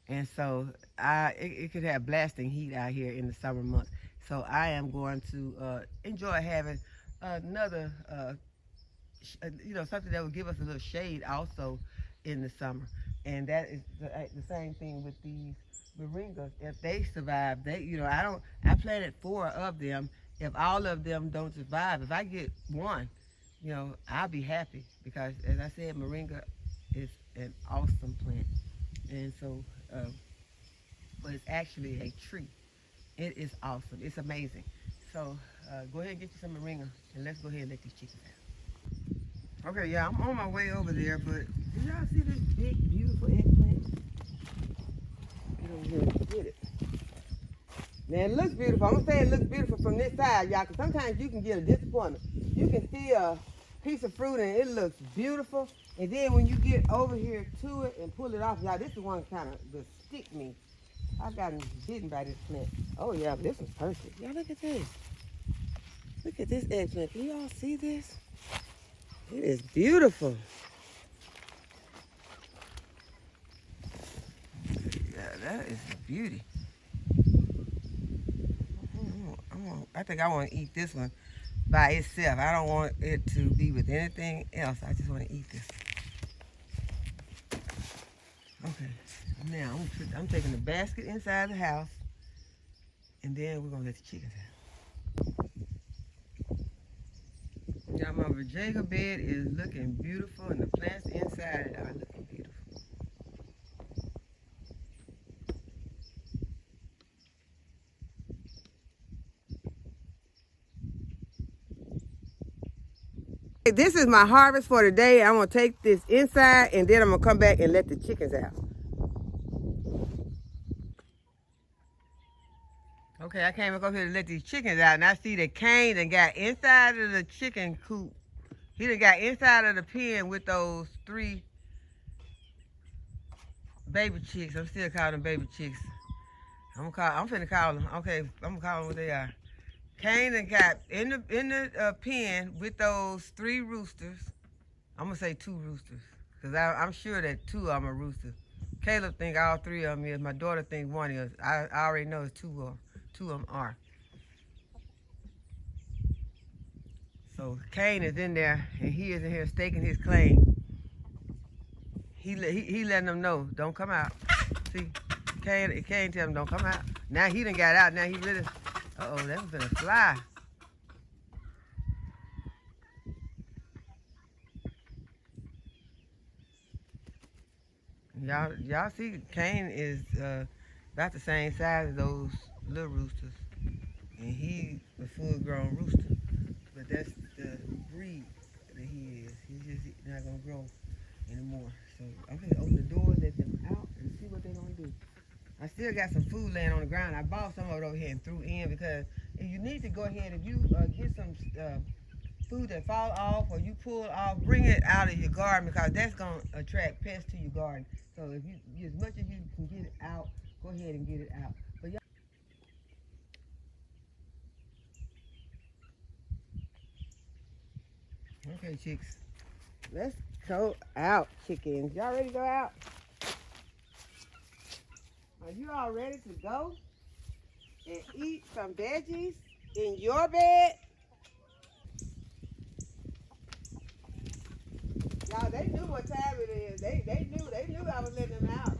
And so it could have blasting heat out here in the summer months. So I am going to enjoy having another, something that will give us a little shade also in the summer. And that is the same thing with these moringas. If they survive, I planted 4 of them. If all of them don't survive, if I get one, I'll be happy because, as I said, moringa is an awesome plant. And so, but it's actually a tree. It is awesome. It's amazing. So go ahead and get you some moringa, and let's go ahead and let these chickens out. Okay, yeah, I'm on my way over there, but did y'all see this big, beautiful eggplant? Get over here and get it. Now, it looks beautiful. I'm going to say it looks beautiful from this side, y'all, because sometimes you can get a disappointment. You can see a piece of fruit, and it looks beautiful. And then when you get over here to it and pull it off, y'all, this is one kind of will stick me. I've gotten bitten by this plant. Oh, yeah, this one's perfect. Y'all, look at this. Look at this eggplant. Can y'all see this? It is beautiful. Yeah, that is a beauty. I think I want to eat this one by itself. I don't want it to be with anything else. I just want to eat this. Okay, now I'm taking the basket inside the house, and then we're going to let the chickens out. Now my Vegega bed is looking beautiful, and the plants inside are looking beautiful. This is my harvest for today. I'm going to take this inside, and then I'm going to come back and let the chickens out. Okay, I came back up here to let these chickens out, and I see that Kane done got inside of the chicken coop. He done got inside of the pen with those 3 baby chicks. I'm still calling them baby chicks. I'm finna call them. Okay, I'm gonna call them what they are. Kane done got in the pen with those 3 roosters. I'm gonna say 2 roosters, because I'm sure that 2 of them are roosters. Caleb think all 3 of them is. My daughter think 1 is. I already know it's 2 of them. 2 of them are. So Kane is in there, and he is in here staking his claim. He letting them know, don't come out. See, Kane tell him don't come out. Now he done got out. Now he really. Uh-oh, that was gonna fly. Y'all see, Kane is about the same size as those little roosters, and he's a full-grown rooster. But that's the breed that he is. He's just not gonna grow anymore. So I'm gonna open the door, let them out, and see what they're gonna do. I still got some food laying on the ground. I bought some of it over here and threw in because if you need to go ahead, if you get some food that fall off or you pull off, bring it out of your garden because that's gonna attract pests to your garden. So if you, as much as you can get it out, go ahead and get it out. But y'all, okay, chicks, let's go out, chickens. Y'all ready to go out? Are you all ready to go and eat some veggies in your bed? Y'all, they knew what time it is. They knew I was letting them out.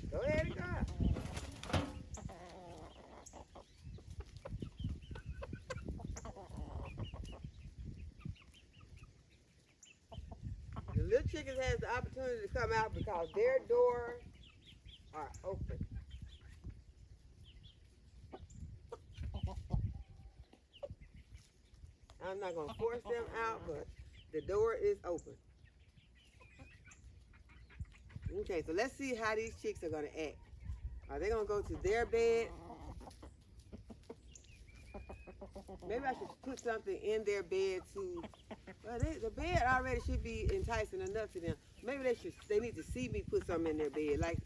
Go ahead and go out. The little chickens has the opportunity to come out because their doors are open. I'm not gonna force them out, but the door is open. Okay, so let's see how these chicks are gonna act. Are they gonna go to their bed? Maybe I should put something in their bed too. Well, the bed already should be enticing enough to them. Maybe they need to see me put something in their bed, like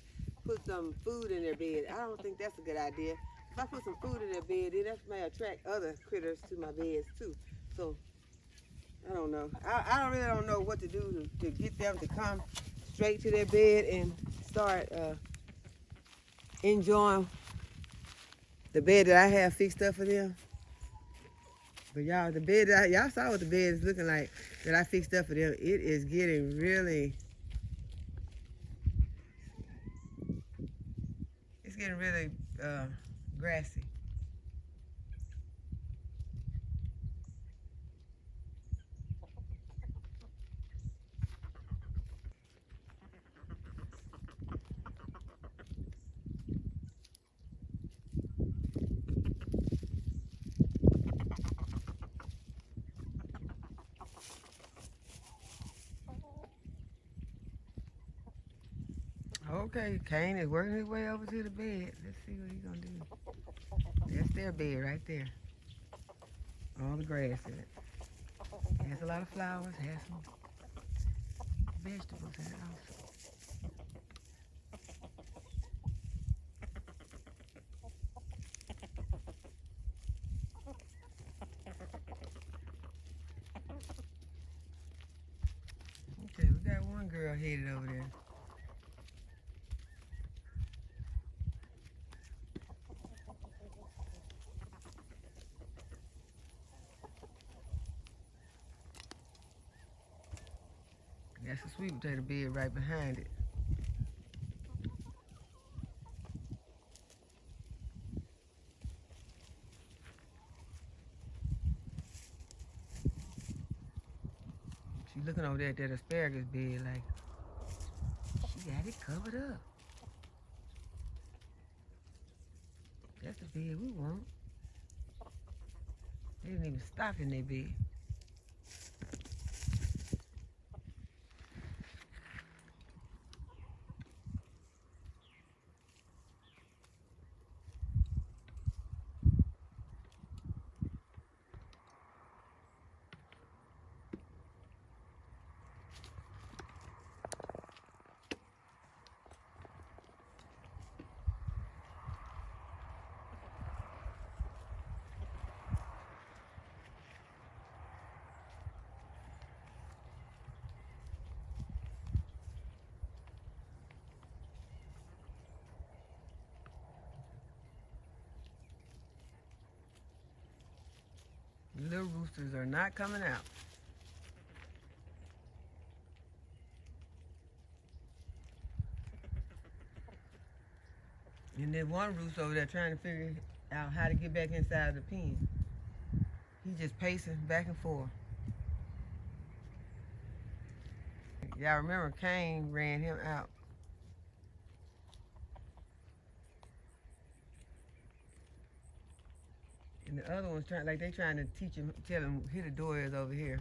put some food in their bed. I don't think that's a good idea. If I put some food in their bed, then that may attract other critters to my beds too. So I don't know. I really don't know what to do to get them to come straight to their bed and start enjoying the bed that I have fixed up for them. But y'all, the bed y'all saw what the bed is looking like that I fixed up for them. It is getting really, it's getting really grassy. Okay, Kane is working his way over to the bed. Let's see what he's gonna do. That's their bed right there. All the grass in it. Has a lot of flowers, has some vegetables in it also. Okay, we got one girl headed over there. That's a sweet potato bed right behind it. She's looking over there at that asparagus bed like she got it covered up. That's the bed we want. They didn't even stop in their bed. Little roosters are not coming out. And then one rooster over there trying to figure out how to get back inside the pen. He's just pacing back and forth. Y'all remember Cain ran him out. And the other one's trying, like they trying to teach him, tell him here the door is over here.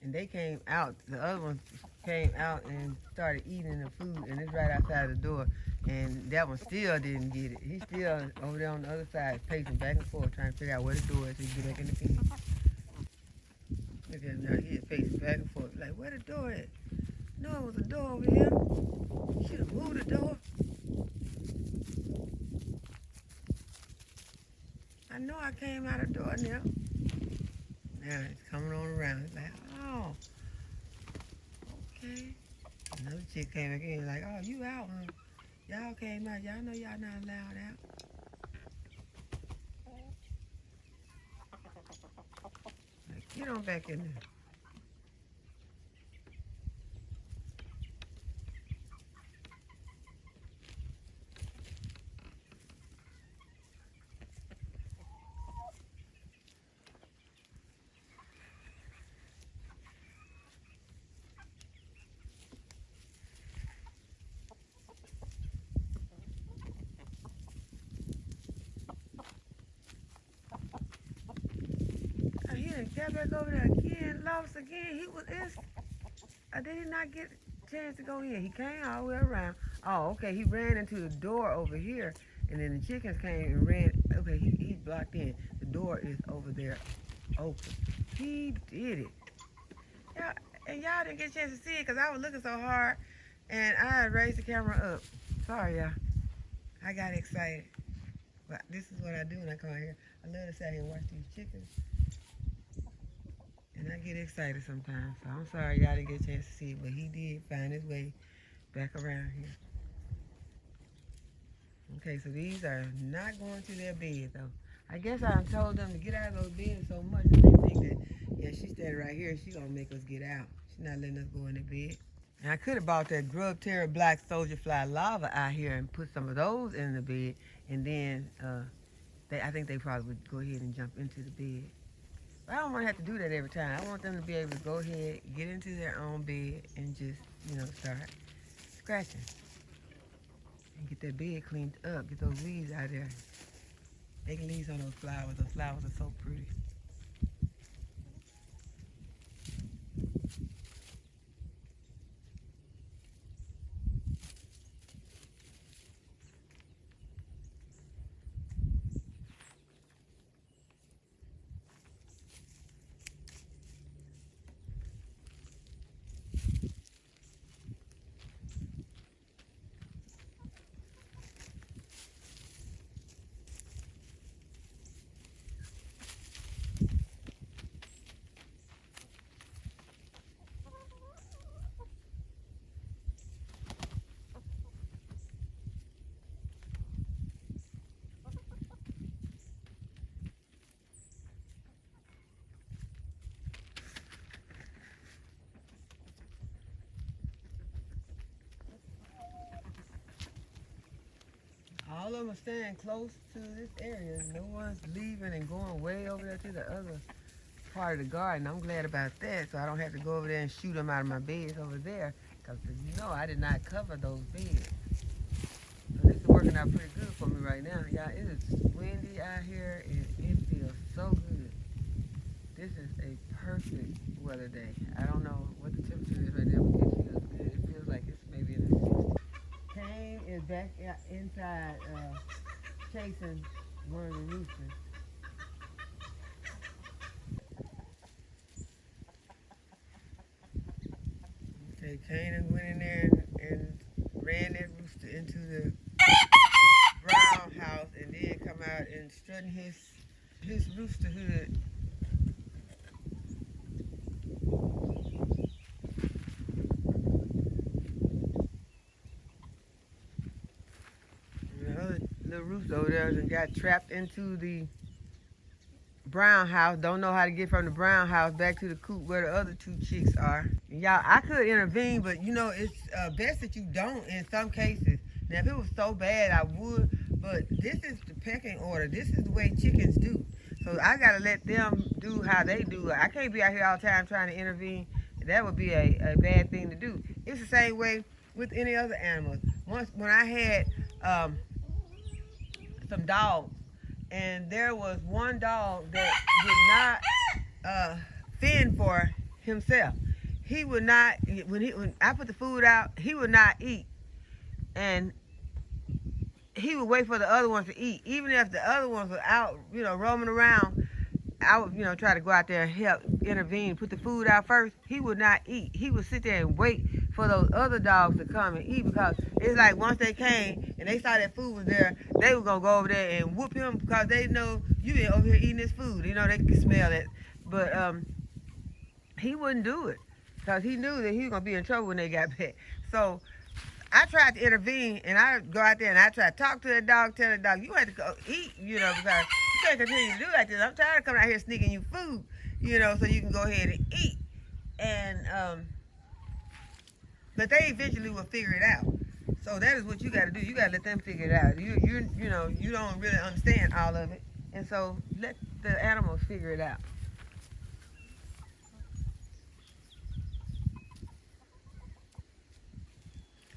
And they came out, the other one came out and started eating the food, and it's right outside the door. And that one still didn't get it. He's still over there on the other side, pacing back and forth, trying to figure out where the door is so he can get back in the pen. Look at him now, he's pacing back and forth, like, where the door is? No, it was a door over here. Should have moved the door. I know I came out the door now. Now it's coming on around. It's like, oh, okay. Another chick came back in, like, oh, you out, huh? Y'all came out. Y'all know y'all not allowed out. Like, get on back in there. He done got back over there again, lost again. He was in. Did he not get a chance to go in? He came all the way around. Oh, okay. He ran into the door over here, and then the chickens came and ran. Okay, he's blocked in. The door is over there open. He did it. Yeah, and y'all didn't get a chance to see it because I was looking so hard, and I raised the camera up. Sorry, y'all. I got excited. But this is what I do when I come out here. I love to sit here and watch these chickens. And I get excited sometimes. So I'm sorry y'all didn't get a chance to see it, but he did find his way back around here. Okay, so these are not going to their bed though. I guess I told them to get out of those beds so much that they think that, yeah, she's standing right here, she's gonna make us get out. She's not letting us go in the bed. And I could have bought that grub terror black soldier fly larva out here and put some of those in the bed, and then I think they probably would go ahead and jump into the bed. I don't want to have to do that every time. I want them to be able to go ahead, get into their own bed, and just, start scratching. And get that bed cleaned up. Get those leaves out of there. Make leaves on those flowers. Those flowers are so pretty. All of them are staying close to this area. No one's leaving and going way over there to the other part of the garden. I'm glad about that, so I don't have to go over there and shoot them out of my beds over there, because I did not cover those beds. So this is working out pretty good for me right now. Y'all, it is windy out here, and it feels so good. This is a perfect weather day. I don't know what the temperature is right now, but it feels good. It feels like it's maybe in the 60s. Cain is back inside chasing one of the roosters. Okay, Cain went in there and ran that rooster into the brown house, and then come out and strutting his roosterhood. The rooster over there and got trapped into the brown house. Don't know how to get from the brown house back to the coop where the other two chicks are. And y'all, I could intervene, but it's best that you don't in some cases. Now, if it was so bad, I would, but this is the pecking order. This is the way chickens do. So I gotta let them do how they do it. I can't be out here all the time trying to intervene. That would be a bad thing to do. It's the same way with any other animals. Once when I had some dogs, and there was one dog that did not fend for himself. He would not, when I put the food out, he would not eat. And he would wait for the other ones to eat. Even if the other ones were out, roaming around, I would, try to go out there and help intervene, put the food out first. He would not eat. He would sit there and wait for those other dogs to come and eat, because it's like once they came and they saw that food was there, they were going to go over there and whoop him, because they know you been over here eating this food. They can smell it. But he wouldn't do it, because he knew that he was going to be in trouble when they got back. So I tried to intervene, and I go out there and I try to talk to the dog, tell the dog, you have to go eat, because you can't continue to do like this. I'm tired of coming out here sneaking you food, so you can go ahead and eat. And but they eventually will figure it out. So that is what you got to do. You got to let them figure it out. You don't really understand all of it, and so let the animals figure it out.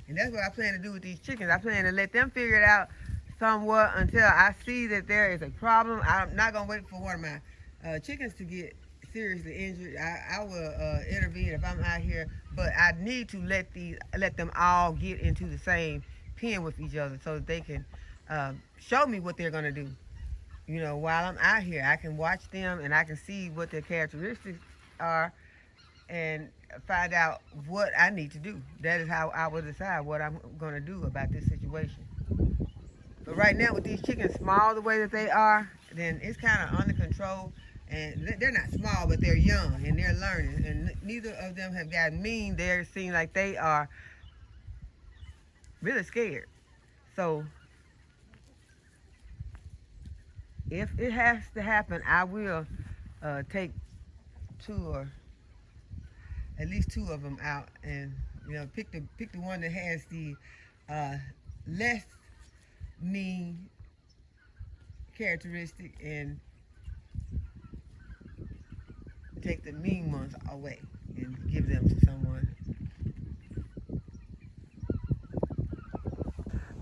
And that's what I plan to do with these chickens. I plan to let them figure it out somewhat until I see that there is a problem. I'm not going to wait for one of my chickens to get seriously injured. I will intervene if I'm out here, but I need to let them all get into the same pen with each other so that they can show me what they're going to do. While I'm out here, I can watch them and I can see what their characteristics are and find out what I need to do. That is how I will decide what I'm going to do about this situation. But right now, with these chickens small the way that they are, then it's kind of under control. And they're not small, but they're young and they're learning. And neither of them have gotten mean. They seem like they are really scared. So if it has to happen, I will take at least two of them out, and pick the one that has the less mean characteristic, and take the mean ones away and give them to someone.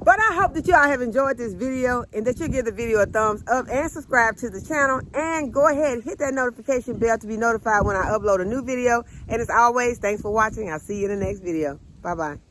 But I hope that y'all have enjoyed this video, and that you'll give the video a thumbs up and subscribe to the channel, and go ahead and hit that notification bell to be notified when I upload a new video. And as always, thanks for watching. I'll see you in the next video. Bye-bye.